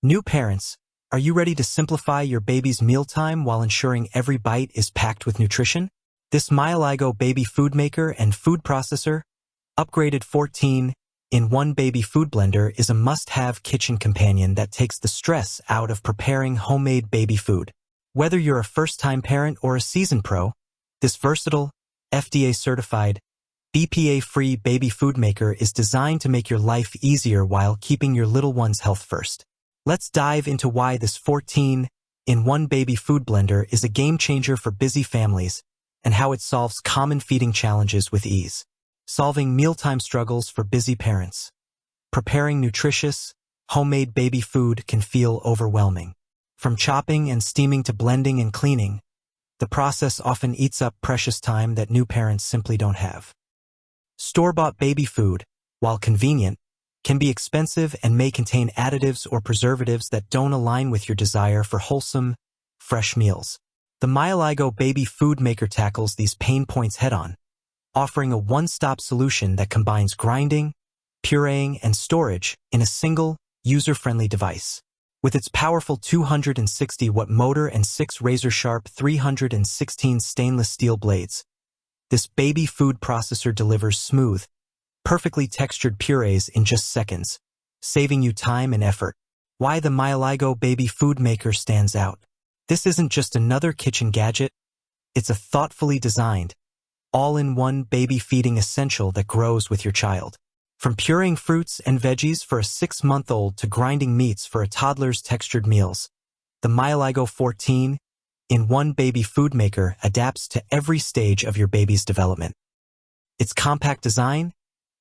New parents, are you ready to simplify your baby's mealtime while ensuring every bite is packed with nutrition? This Myaylygo baby food maker and food processor, upgraded 14-in-1 baby food blender, is a must-have kitchen companion that takes the stress out of preparing homemade baby food. Whether you're a first-time parent or a seasoned pro, this versatile, FDA-certified, BPA-free baby food maker is designed to make your life easier while keeping your little one's health first. Let's dive into why this 14-in-1 baby food blender is a game-changer for busy families and how it solves common feeding challenges with ease. Solving mealtime struggles for busy parents. Preparing nutritious, homemade baby food can feel overwhelming. From chopping and steaming to blending and cleaning, the process often eats up precious time that new parents simply don't have. Store-bought baby food, while convenient, can be expensive and may contain additives or preservatives that don't align with your desire for wholesome, fresh meals. The Myaylygo baby food maker tackles these pain points head-on, offering a one-stop solution that combines grinding, pureeing, and storage in a single, user-friendly device. With its powerful 260-watt motor and 6 razor-sharp 316 stainless steel blades, this baby food processor delivers smooth, perfectly textured purees in just seconds, saving you time and effort. Why the Myaylygo baby food maker stands out. This isn't just another kitchen gadget, it's a thoughtfully designed, all-in-one baby feeding essential that grows with your child. From pureeing fruits and veggies for a 6-month-old to grinding meats for a toddler's textured meals, the Myaylygo 14-in-1 baby food maker adapts to every stage of your baby's development. Its compact design,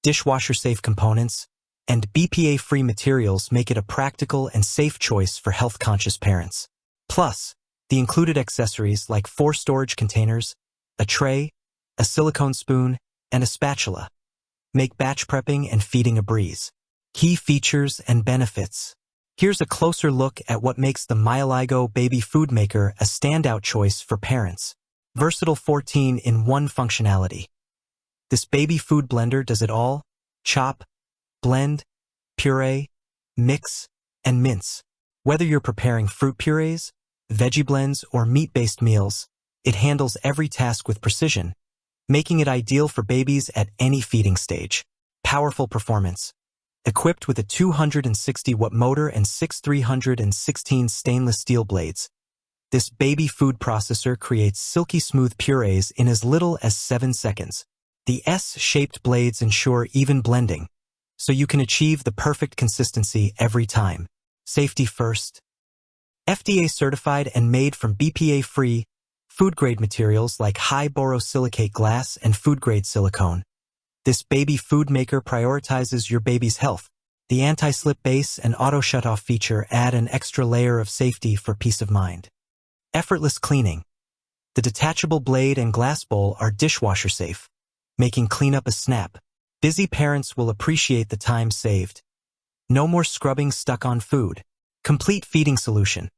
dishwasher-safe components, and BPA-free materials make it a practical and safe choice for health-conscious parents. Plus, the included accessories like 4 storage containers, a tray, a silicone spoon, and a spatula make batch prepping and feeding a breeze. Key features and benefits. Here's a closer look at what makes the Myaylygo baby food maker a standout choice for parents. Versatile 14-in-1 functionality. This baby food blender does it all: chop, blend, puree, mix, and mince. Whether you're preparing fruit purees, veggie blends, or meat-based meals, it handles every task with precision, making it ideal for babies at any feeding stage. Powerful performance. Equipped with a 260-watt motor and 6 316 stainless steel blades, this baby food processor creates silky smooth purees in as little as 7 seconds. The S-shaped blades ensure even blending, so you can achieve the perfect consistency every time. Safety first. FDA certified and made from BPA-free, food-grade materials like high borosilicate glass and food-grade silicone. This baby food maker prioritizes your baby's health. The anti-slip base and auto shut-off feature add an extra layer of safety for peace of mind. Effortless cleaning. The detachable blade and glass bowl are dishwasher-safe, making cleanup a snap. Busy parents will appreciate the time saved. No more scrubbing stuck on food. Complete feeding solution.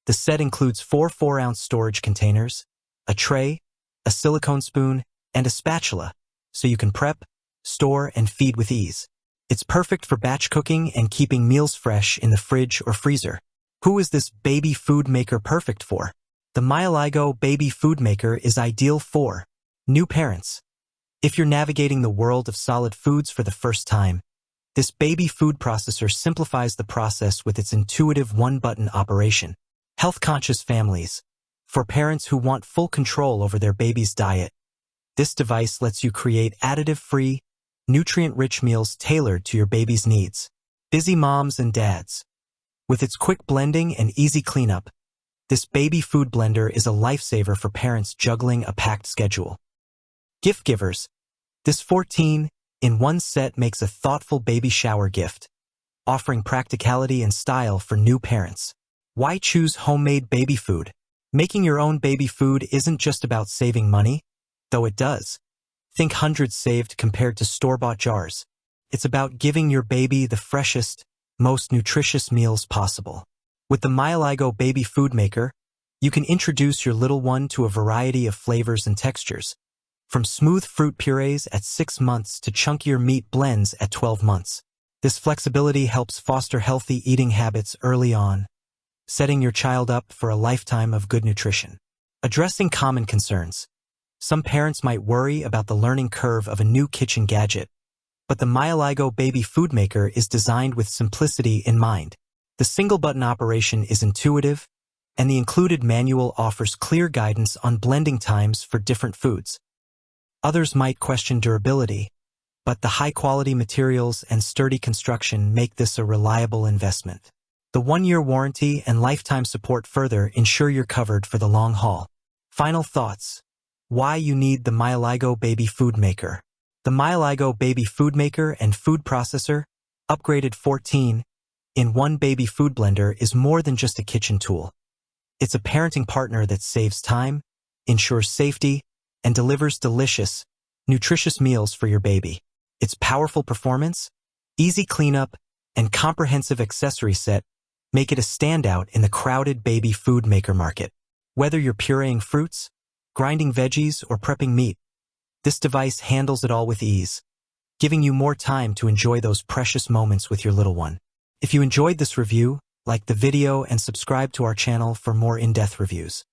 The set includes 4 4-ounce storage containers, a tray, a silicone spoon, and a spatula, so you can prep, store, and feed with ease. It's perfect for batch cooking and keeping meals fresh in the fridge or freezer. Who is this baby food maker perfect for? The Myaylygo baby food maker is ideal for new parents. If you're navigating the world of solid foods for the first time, this baby food processor simplifies the process with its intuitive one-button operation. Health-conscious families. For parents who want full control over their baby's diet, this device lets you create additive-free, nutrient-rich meals tailored to your baby's needs. Busy moms and dads. With its quick blending and easy cleanup, this baby food blender is a lifesaver for parents juggling a packed schedule. Gift givers. This 14-in-1 set makes a thoughtful baby shower gift, offering practicality and style for new parents. Why choose homemade baby food? Making your own baby food isn't just about saving money, though it does. Think hundreds saved compared to store-bought jars. It's about giving your baby the freshest, most nutritious meals possible. With the Myaylygo baby food maker, you can introduce your little one to a variety of flavors and textures, from smooth fruit purees at 6 months to chunkier meat blends at 12 months. This flexibility helps foster healthy eating habits early on, setting your child up for a lifetime of good nutrition. Addressing common concerns. Some parents might worry about the learning curve of a new kitchen gadget, but the Myaylygo baby food maker is designed with simplicity in mind. The single-button operation is intuitive, and the included manual offers clear guidance on blending times for different foods. Others might question durability, but the high-quality materials and sturdy construction make this a reliable investment. The 1-year warranty and lifetime support further ensure you're covered for the long haul. Final thoughts. Why you need the Myaylygo baby food maker. The Myaylygo baby food maker and food processor, upgraded 14-in-1 baby food blender, is more than just a kitchen tool. It's a parenting partner that saves time, ensures safety, and delivers delicious, nutritious meals for your baby. Its powerful performance, easy cleanup, and comprehensive accessory set make it a standout in the crowded baby food maker market. Whether you're pureeing fruits, grinding veggies, or prepping meat, this device handles it all with ease, giving you more time to enjoy those precious moments with your little one. If you enjoyed this review, like the video and subscribe to our channel for more in-depth reviews.